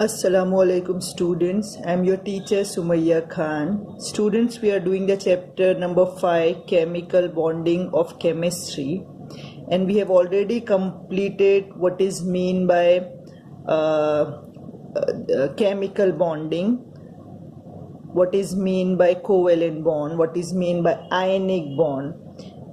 Assalamualaikum students, I am your teacher Sumayya Khan. Students, we are doing the chapter number 5, Chemical Bonding of Chemistry, and we have already completed what is mean by chemical bonding, what is mean by covalent bond, what is mean by ionic bond,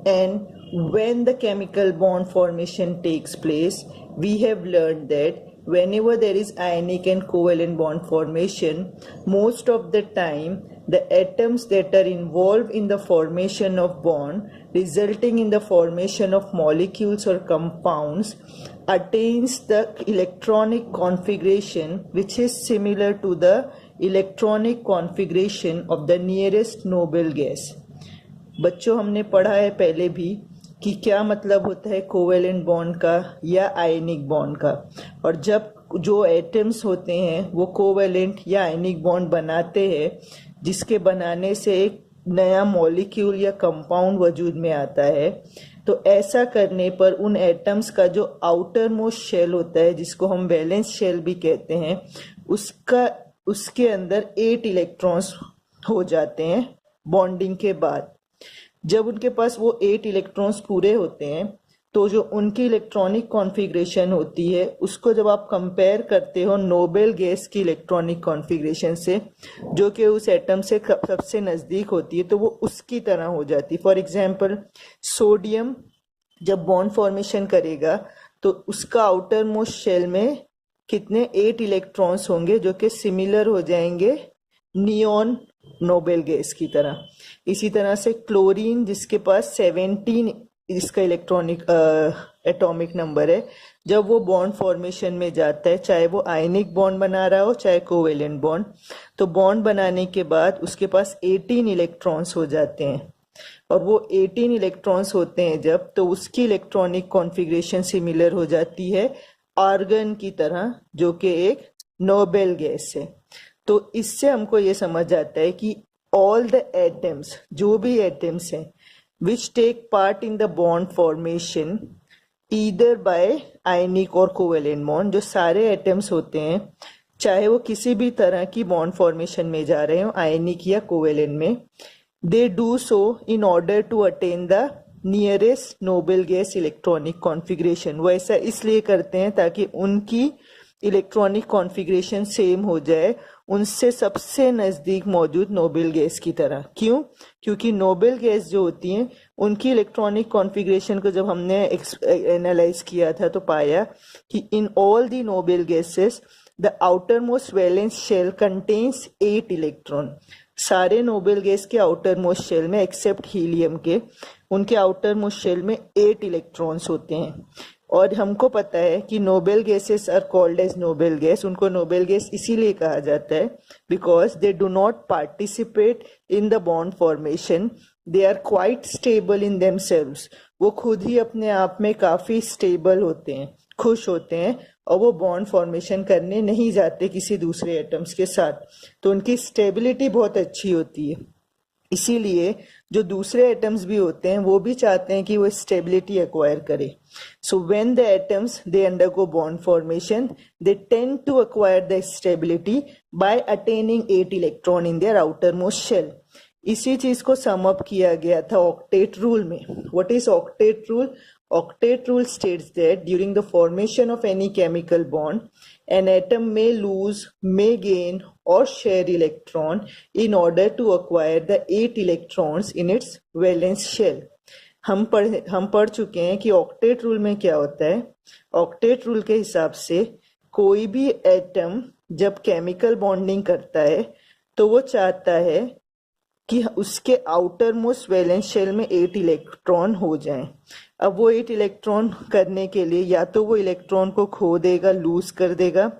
and when the chemical bond formation takes place. We have learned that whenever there is ionic and covalent bond formation, most of the time the atoms that are involved in the formation of bond resulting in the formation of molecules or compounds attains the electronic configuration which is similar to the electronic configuration of the nearest noble gas. बच्चों, हमने पढ़ा है पहले भी कि क्या मतलब होता है कोवेलेंट बॉन्ड का या आयनिक बॉन्ड का, और जब जो एटम्स होते हैं वो कोवेलेंट या आयनिक बॉन्ड बनाते हैं जिसके बनाने से एक नया मॉलिक्यूल या कंपाउंड वजूद में आता है, तो ऐसा करने पर उन एटम्स का जो आउटर मोस्ट शेल होता है जिसको हम वैलेंस शेल भी कहते हैं, उसके अंदर 8 इलेक्ट्रॉन्स हो जाते हैं बॉन्डिंग के बाद। जब उनके पास वो 8 इलेक्ट्रॉन्स पूरे होते हैं तो जो उनकी इलेक्ट्रॉनिक कॉन्फ़िगरेशन होती है उसको जब आप कंपेयर करते हो नोबेल गैस की इलेक्ट्रॉनिक कॉन्फ़िगरेशन से, जो कि उस एटम से सबसे नज़दीक होती है, तो वो उसकी तरह हो जाती है। फॉर एग्जांपल, सोडियम जब बॉन्ड फॉर्मेशन करेगा तो उसका आउटर मोस्ट शेल में कितने 8 इलेक्ट्रॉन्स होंगे जो कि सिमिलर हो जाएंगे नियॉन नोबेल गैस की तरह। इसी तरह से क्लोरीन जिसके पास 17 इसका इलेक्ट्रॉनिक एटॉमिक नंबर है, जब वो बॉन्ड फॉर्मेशन में जाता है, चाहे वो आयनिक बॉन्ड बना रहा हो चाहे कोवेलेंट बॉन्ड, तो बॉन्ड बनाने के बाद उसके पास 18 इलेक्ट्रॉन्स हो जाते हैं, और वो 18 इलेक्ट्रॉन्स होते हैं जब, तो उसकी इलेक्ट्रॉनिक कॉन्फ़िगरेशन सिमिलर हो जाती है आर्गन की तरह जो कि एक नोबेल गैस है। तो इससे हमको ये समझ आता है कि ऑल द एटम्स, जो भी एटम्स हैं which take part in the bond formation either by ionic और कोवेलेंट बॉन्ड, जो सारे एटम्स होते हैं चाहे वो किसी भी तरह की बॉन्ड फॉर्मेशन में जा रहे हो आयनिक या कोवेलेंट में, they do so in order to attain the nearest noble gas electronic configuration. वो ऐसा इसलिए करते हैं ताकि उनकी इलेक्ट्रॉनिक कॉन्फ़िगरेशन सेम हो जाए उनसे सबसे नज़दीक मौजूद नोबेल गैस की तरह। क्यों? क्योंकि नोबेल गैस जो होती हैं उनकी इलेक्ट्रॉनिक कॉन्फ़िगरेशन को जब हमने एनालाइज किया था तो पाया कि in all the noble gases the outermost valence shell contains 8 electron. सारे नोबेल गैस के आउटर मोस्ट शेल में एक्सेप्ट हीलियम के, उनके आउटर मोस्ट शेल में 8 इलेक्ट्रॉन्स होते हैं। और हमको पता है कि noble gases are called as noble gas. उनको नोबेल गैस इसीलिए कहा जाता है because they do not participate in the bond formation, they are quite stable in themselves. वो खुद ही अपने आप में काफ़ी स्टेबल होते हैं, खुश होते हैं, और वो बॉन्ड फॉर्मेशन करने नहीं जाते किसी दूसरे एटम्स के साथ, तो उनकी स्टेबिलिटी बहुत अच्छी होती है। इसीलिए जो दूसरे एटम्स भी होते हैं वो भी चाहते हैं कि वो स्टेबिलिटी एक्वायर करे। So when the atoms they undergo bond formation they tend to acquire the stability by attaining 8 electron in their outermost shell. इसी चीज को सम अप किया गया था ऑक्टेट रूल में। What is octet rule? Octet rule states that during the formation of any chemical bond, an atom may lose, may gain or share electron in order to acquire the 8 electrons in its valence shell. हम पढ़ चुके हैं कि octet rule में क्या होता है। Octet rule के हिसाब से कोई भी एटम जब केमिकल बॉन्डिंग करता है तो वो चाहता है कि उसके आउटर मोस्ट वैलेंस शेल में 8 इलेक्ट्रॉन हो जाएं। अब वो 8 इलेक्ट्रॉन करने के लिए या तो वो इलेक्ट्रॉन को खो देगा, लूज कर देगा,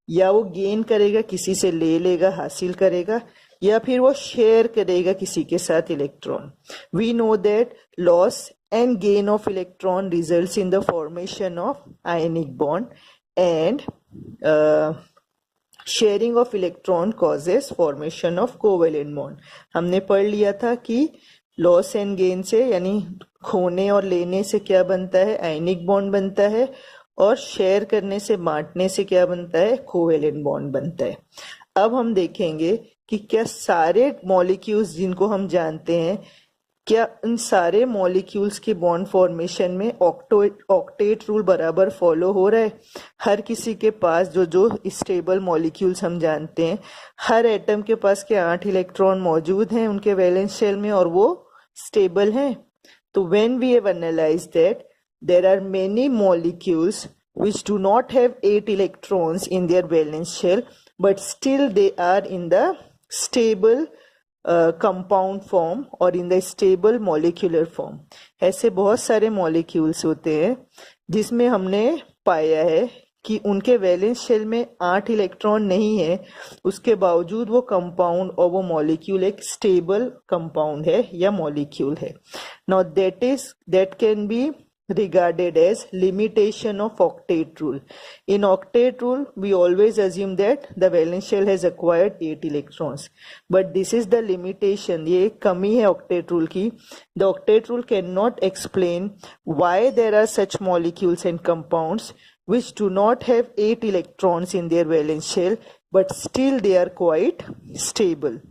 या वो गेन करेगा, किसी से ले लेगा, हासिल करेगा, या फिर वो शेयर करेगा किसी के साथ electron. We know that loss and gain of electron results in the formation of ionic bond and sharing of electron causes formation of covalent bond. हमने पढ़ लिया था कि लॉस एंड गेन से, यानी खोने और लेने से क्या बनता है? आयनिक बॉन्ड बनता है, और शेयर करने से, बांटने से क्या बनता है, कोवेलेंट बॉन्ड बनता है। अब हम देखेंगे कि क्या सारे मॉलिक्यूल्स जिनको हम जानते हैं, क्या उन सारे मॉलिक्यूल्स के बॉन्ड फॉर्मेशन में ऑक्टेट रूल बराबर फॉलो हो रहा है। हर किसी के पास जो जो स्टेबल मॉलिक्यूल्स हम जानते हैं, हर एटम के पास के 8 इलेक्ट्रॉन मौजूद हैं उनके वैलेंस शेल में और वो स्टेबल हैं। तो when we have analysed that there are many molecules which do not have 8 electrons in their valence shell, but still they are in the stable compound form or in the stable molecular form. ऐसे बहुत सारे molecules होते हैं जिसमें हमने पाया है कि उनके वैलेंस शेल में 8 इलेक्ट्रॉन नहीं है, उसके बावजूद वो कंपाउंड और वो मॉलिक्यूल एक स्टेबल कंपाउंड है या मॉलिक्यूल है। Now that can be regarded as limitation of octet rule. In octet rule, we always assume that the valence shell has acquired 8 electrons. But this is the limitation. ये कमी है octet rule की. The octet rule cannot explain why there are such molecules and compounds which do not have 8 electrons in their valence shell, but still they are quite stable.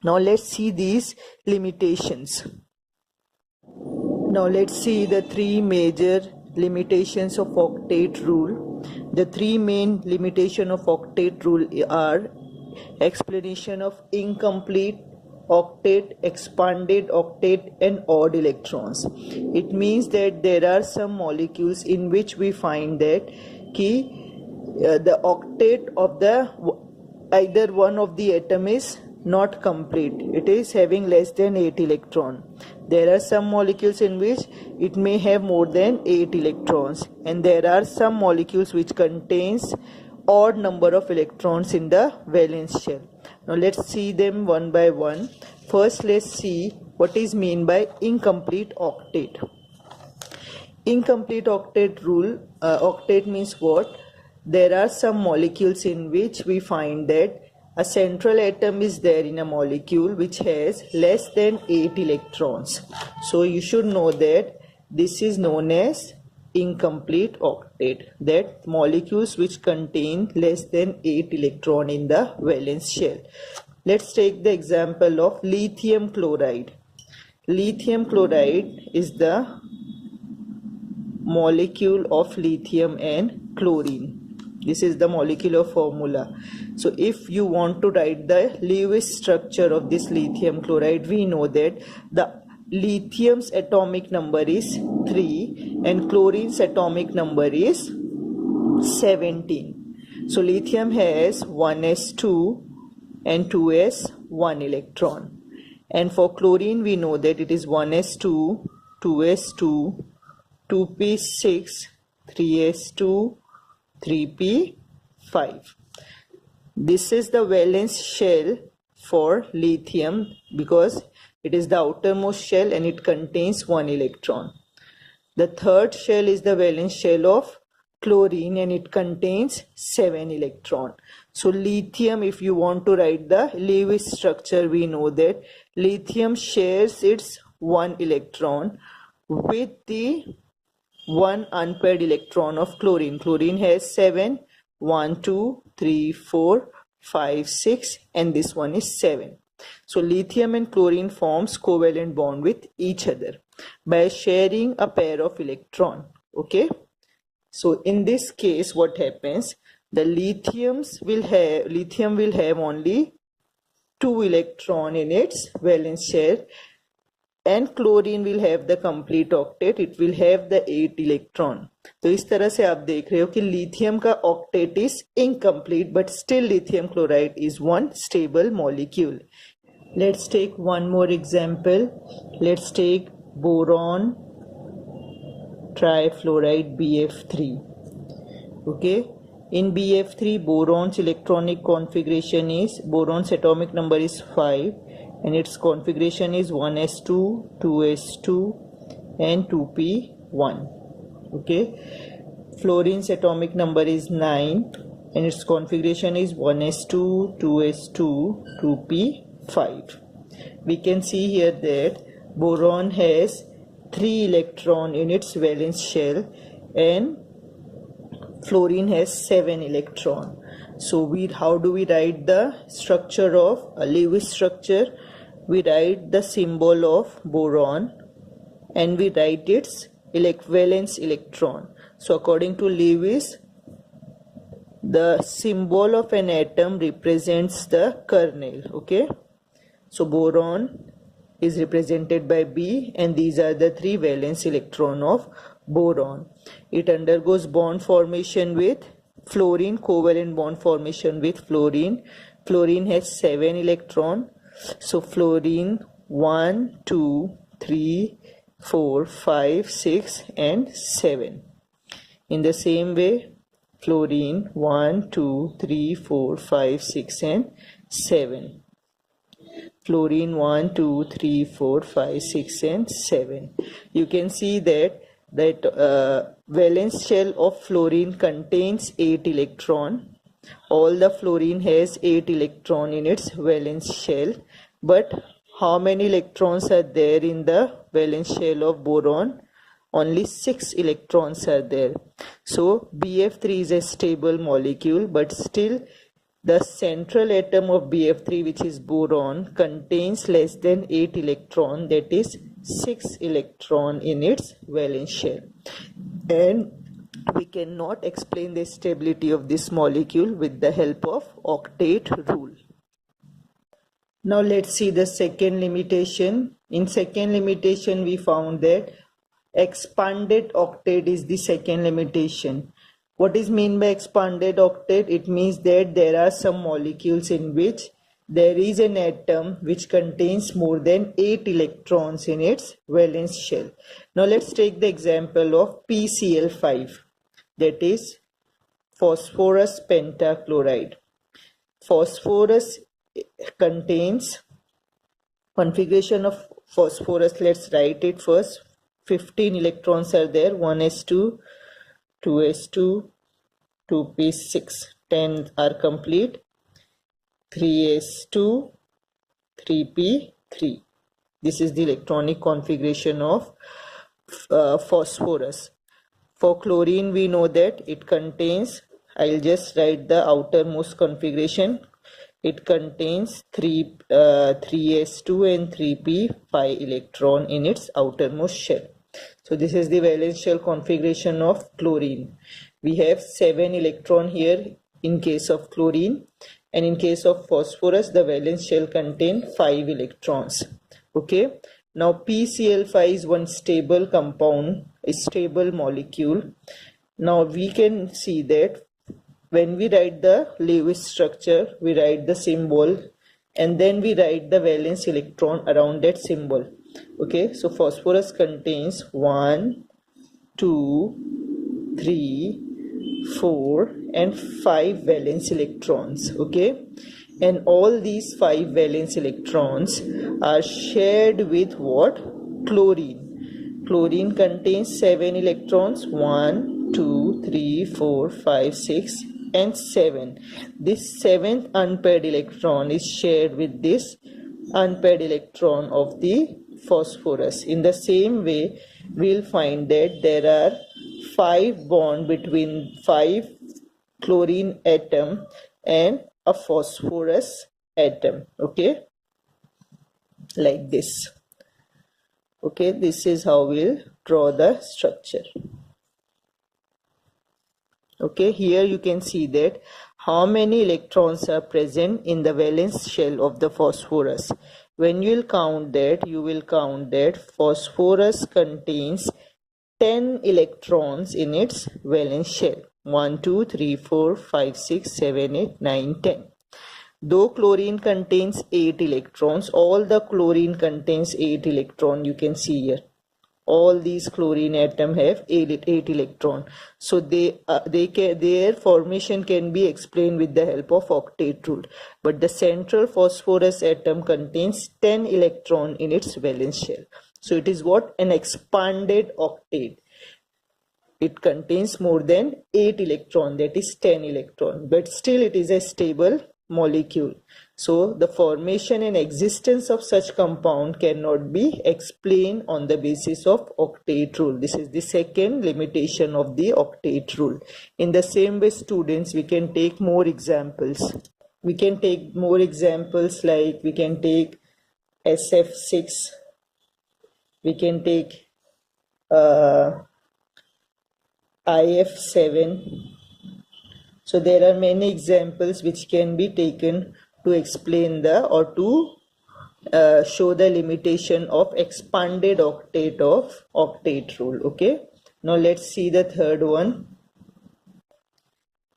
Now let's see these limitations. Now let's see the three major limitations of octet rule. The three main limitations of octet rule are explanation of incomplete octet, expanded octet and odd electrons. It means that there are some molecules in which we find that the octet of the either one of the atom is not complete, it is having less than 8 electron. There are some molecules in which it may have more than 8 electrons, and there are some molecules which contains odd number of electrons in the valence shell. Now let's see them one by one. First let's see what is mean by incomplete octet. Incomplete octet rule, octet means what? There are some molecules in which we find that a central atom is there in a molecule which has less than 8 electrons. So you should know that this is known as incomplete octet, that molecules which contain less than 8 electron in the valence shell. Let's take the example of lithium chloride. Lithium chloride is the molecule of lithium and chlorine. This is the molecular formula. So if you want to write the Lewis structure of this lithium chloride, we know that the lithium's atomic number is 3 and chlorine's atomic number is 17. So lithium has 1s2 and 2s1 electron. And for chlorine we know that it is 1s2, 2s2, 2p6, 3s2, 3p5. This is the valence shell for lithium because it is the outermost shell and it contains 1 electron. The third shell is the valence shell of chlorine and it contains 7 electron. So lithium, if you want to write the Lewis structure, we know that lithium shares its 1 electron with the 1 unpaired electron of chlorine. Chlorine has 7, 1, 2, 3, 4, 5, 6 and this one is 7. So lithium and chlorine forms covalent bond with each other by sharing a pair of electron. Okay. So in this case what happens? The lithium will have only 2 electron in its valence shell and chlorine will have the complete octet, it will have the 8 electron. तो इस तरह से आप देख रहे हो कि lithium का octet is incomplete but still lithium chloride is one stable molecule. Let's take one more example. Let's take boron trifluoride BF3. Okay, in BF3 boron's electronic configuration is, boron's atomic number is 5 and its configuration is 1s2, 2s2 and 2p1. Okay, fluorine's atomic number is 9 and its configuration is 1s2, 2s2, 2p5. We can see here that boron has 3 electron in its valence shell and Fluorine has 7 electrons. So how do we write the structure of a Lewis structure? We write the symbol of boron and we write its valence electron. So according to Lewis, the symbol of an atom represents the kernel. Okay, so boron is represented by B, and these are the 3 valence electron of boron. It undergoes bond formation with fluorine, covalent bond formation with fluorine. Fluorine has 7 electron. So fluorine 1, 2, 3, 4, 5, 6 and 7. In the same way, fluorine 1, 2, 3, 4, 5, 6 and 7. Fluorine 1, 2, 3, 4, 5, 6 and 7. You can see that valence shell of fluorine contains 8 electron. All the fluorine has 8 electron in its valence shell, but how many electrons are there in the valence shell of boron? Only 6 electrons are there. So BF3 is a stable molecule, but still the central atom of BF3, which is boron, contains less than 8 electron, that is 6 electron in its valence shell. And we cannot explain the stability of this molecule with the help of octet rule. Now let's see the second limitation. In second limitation, we found that expanded octet is the second limitation. What is meant by expanded octet? It means that there are some molecules in which there is an atom which contains more than 8 electrons in its valence shell. Now let's take the example of PCl5, that is phosphorus pentachloride. Phosphorus contains configuration of phosphorus. Let's write it first. 15 electrons are there, 1s2, 2s2, 2p6, 10 are complete, 3s2, 3p3. This is the electronic configuration of phosphorus. For chlorine, we know that it contains, I'll just write the outermost configuration. It contains 3s2 and 3p5 electron in its outermost shell. So this is the valence shell configuration of chlorine. We have 7 electron here in case of chlorine, and in case of phosphorus the valence shell contains 5 electrons. Okay, now PCl5 is one stable compound, a stable molecule. Now we can see that when we write the Lewis structure, we write the symbol and then we write the valence electron around that symbol. Okay, so phosphorus contains 1, 2, 3, 4 and 5 valence electrons. Okay, and all these 5 valence electrons are shared with what? Chlorine. Chlorine contains 7 electrons, 1, 2, 3, 4, 5, 6 and 7. This 7th unpaired electron is shared with this unpaired electron of the phosphorus. In the same way, we'll find that there are 5 bonds between 5 chlorine atom and a phosphorus atom. Okay, like this. Okay, this is how we'll draw the structure. Okay, here you can see that how many electrons are present in the valence shell of the phosphorus. When you will count that, you will count that phosphorus contains 10 electrons in its valence shell. 1, 2, 3, 4, 5, 6, 7, 8, 9, 10. Though chlorine contains 8 electrons, all the chlorine contains 8 electrons. You can see here. All these chlorine atoms have 8 electrons. So their formation can be explained with the help of octet rule. But the central phosphorus atom contains 10 electrons in its valence shell. So it is what? An expanded octet. It contains more than 8 electrons, that is 10 electrons. But still it is a stable molecule. So the formation and existence of such compound cannot be explained on the basis of octet rule. This is the second limitation of the octet rule. In the same way, students, we can take more examples. We can take more examples, like we can take SF6, we can take IF7. So there are many examples which can be taken to explain the or to show the limitation of expanded octet of octet rule. Okay, now let's see the third one.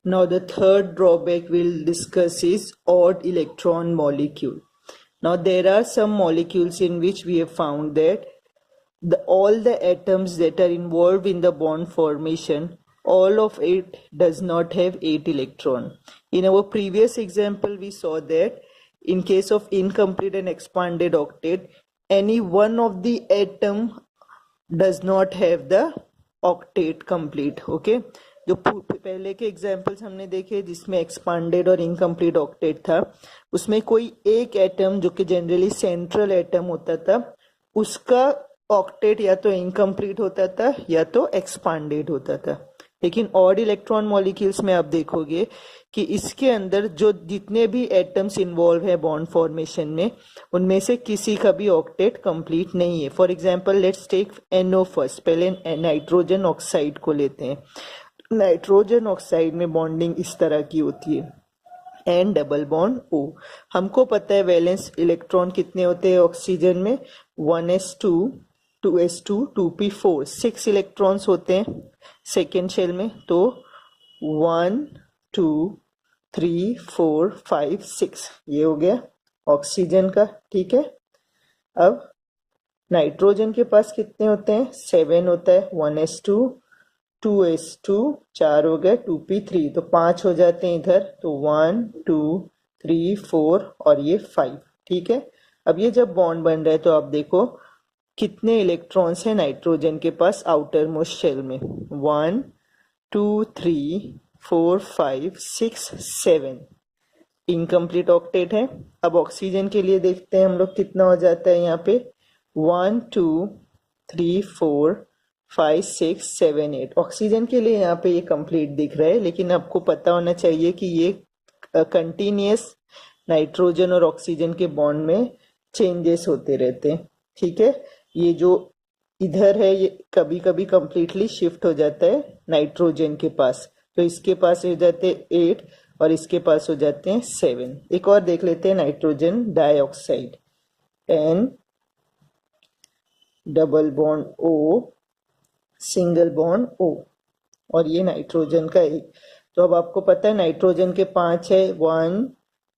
Now the third drawback we'll discuss is odd electron molecule. Now there are some molecules in which we have found that all the atoms that are involved in the bond formation, all of it does not have 8 electron. In our previous example, we saw that in case of incomplete and expanded octet, any one of the atom does not have the octet complete. Okay, जो पहले के examples हमने देखे जिसमें expanded और incomplete octet था, उसमें कोई एक एटम जो कि जनरली सेंट्रल एटम होता था, उसका ऑक्टेट या तो इनकम्प्लीट होता था या तो एक्सपांडेड होता था. लेकिन ऑड इलेक्ट्रॉन मॉलिक्यूल्स में आप देखोगे कि इसके अंदर जो जितने भी एटम्स इन्वॉल्व है बॉन्ड फॉर्मेशन में, उनमें से किसी का भी ऑक्टेट कंप्लीट नहीं है. For example let's take NO first. पहले नाइट्रोजन ऑक्साइड को लेते हैं. नाइट्रोजन ऑक्साइड में बॉन्डिंग इस तरह की होती है, N डबल बॉन्ड O. हमको पता है वैलेंस इलेक्ट्रॉन कितने होते हैं ऑक्सीजन में, 1s2 2s2 2p4, 6 इलेक्ट्रॉन्स होते हैं सेकेंड शेल में. तो 1 2 3 4 5 6 ये हो गया ऑक्सीजन का. ठीक है, अब नाइट्रोजन के पास कितने होते हैं, 7 होता है. 1s2 2s2 4 हो गए, 2p3, तो 5 हो जाते हैं इधर. तो 1 2 3 4 और ये 5. ठीक है, अब ये जब बॉन्ड बन रहा है तो आप देखो कितने इलेक्ट्रॉन्स हैं नाइट्रोजन के पास आउटर मोस्ट शेल में. 1 2 3 4 5 6 7 इनकम्प्लीट ऑक्टेट है. अब ऑक्सीजन के लिए देखते हैं हम लोग कितना हो जाता है यहाँ पे. 1 2 3 4 5 6 7 8. ऑक्सीजन के लिए यहाँ पे ये कंप्लीट दिख रहा है, लेकिन आपको पता होना चाहिए कि ये कंटिन्यूअस नाइट्रोजन और ऑक्सीजन के बॉन्ड में चेंजेस होते रहते हैं. ठीक है, ये जो इधर है ये कभी कभी कंप्लीटली शिफ्ट हो जाता है नाइट्रोजन के पास, तो इसके पास हो जाते हैं 8 और इसके पास हो जाते हैं 7. एक और देख लेते हैं nitrogen dioxide, N double bond O single bond O, और ये नाइट्रोजन का 1. तो अब आपको पता है नाइट्रोजन के 5 है, 1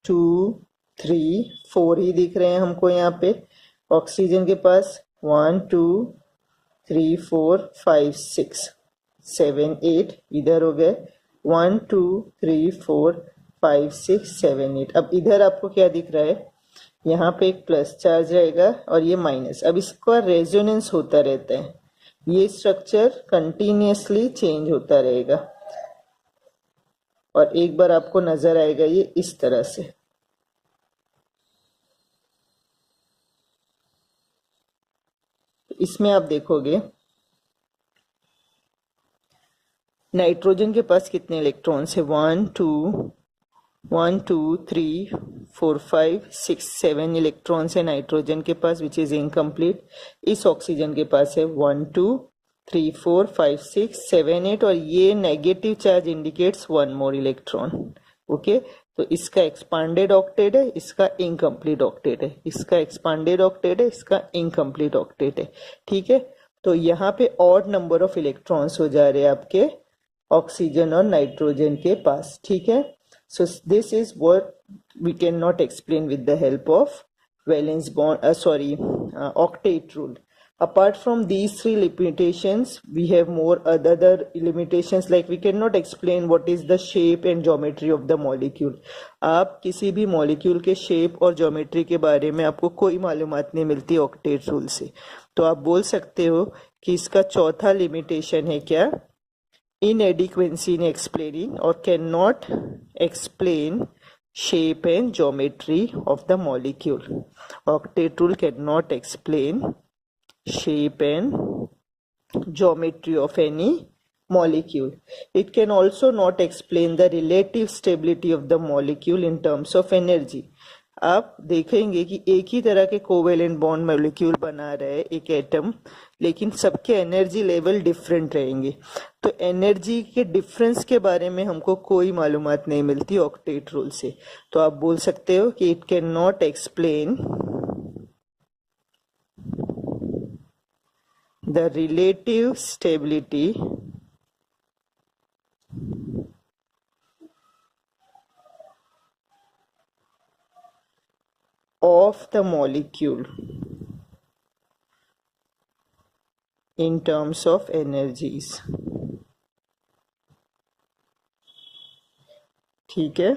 2 3 4 ही दिख रहे हैं हमको यहाँ पे. ऑक्सीजन के पास 1 2 3 4 5 6 7 8 इधर हो गए. 1 2 3 4 5 6 7 8. अब इधर आपको क्या दिख रहा है, यहाँ पे एक प्लस चार्ज रहेगा और ये माइनस. अब इसका रेजोनेंस होता रहता है, ये स्ट्रक्चर कंटिन्यूअसली चेंज होता रहेगा और एक बार आपको नजर आएगा ये इस तरह से. इसमें आप देखोगे नाइट्रोजन के पास कितने इलेक्ट्रॉन्स है, 1 2 3 4 5 6 7 इलेक्ट्रॉन्स है नाइट्रोजन के पास, विच इज इनकम्प्लीट. इस ऑक्सीजन के पास है 1 2 3 4 5 6 7 8 और ये negative charge indicates 1 more electron. Okay, तो इसका एक्सपांडेड ऑक्टेट है, इसका इनकम्प्लीट ऑक्टेट है, इसका एक्सपांडेड ऑक्टेट है, इसका इनकम्प्लीट ऑक्टेट है. ठीक है, तो यहाँ पे ऑड नंबर ऑफ इलेक्ट्रॉन्स हो जा रहे हैं आपके ऑक्सीजन और नाइट्रोजन के पास. ठीक है, so this is what we cannot explain with the help of valence bond octet rule. Apart from these 3 limitations, we have more other limitations, like we cannot explain what is the shape and geometry of the molecule. आप किसी भी molecule के shape और geometry के बारे में आपको कोई मालूमात नहीं मिलती octet rule से. तो आप बोल सकते हो कि इसका चौथा limitation है क्या, inadequacy in explaining or cannot explain shape and geometry of the molecule. Octet rule cannot explain shape and geometry of any molecule. It can also not explain the relative stability of the molecule in terms of energy. आप देखेंगे कि एक ही तरह के covalent bond molecule बना रहे एक atom, लेकिन सबके एनर्जी लेवल डिफरेंट रहेंगे. तो एनर्जी के डिफरेंस के बारे में हमको कोई मालूमात नहीं मिलती ऑक्टेट रूल से. तो आप बोल सकते हो कि it can not explain the relative stability of the molecule in terms of energies. ठीक है.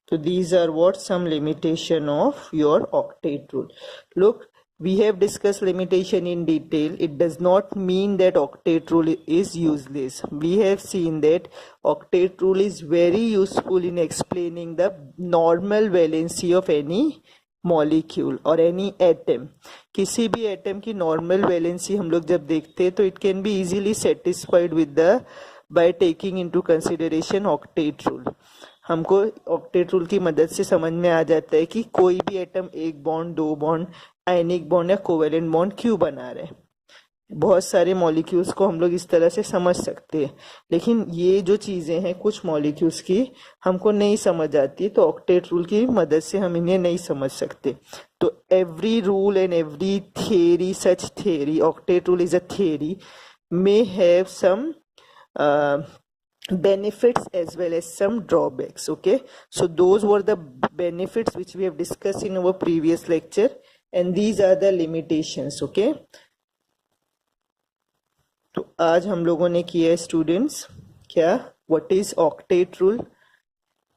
So these are what some limitation of your octet rule. Look, we have discussed limitation in detail. It does not mean that octet rule is useless. We have seen that octet rule is very useful in explaining the normal valency of any molecule or any atom. किसी भी atom की normal valency हम लोग जब देखते हैं तो it can be easily satisfied with the by taking into consideration octet rule. हमको ऑक्टेट रूल की मदद से समझ में आ जाता है कि कोई भी एटम एक बॉन्ड, दो बॉन्ड, आयनिक बॉन्ड या कोवेलेंट बॉन्ड क्यों बना रहे. बहुत सारे मॉलिक्यूल्स को हम लोग इस तरह से समझ सकते हैं, लेकिन ये जो चीजें हैं कुछ मॉलिक्यूल्स की हमको नहीं समझ आती, तो ऑक्टेट रूल की मदद से हम इन्हें नहीं समझ सकते. तो every rule and every theory, such theory, octet rule is a theory, may have some benefits as well as some drawbacks. Okay, so those were the benefits which we have discussed in our previous lecture, and these are the limitations. Okay, तो आज हम लोगों ने किया है students क्या, what is octet rule,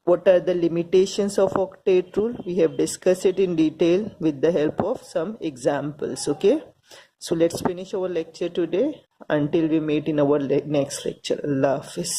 what are the limitations of octet rule. We have discussed it in detail with the help of some examples. Okay, so let's finish our lecture today until we meet in our next lecture. Allah Hafiz.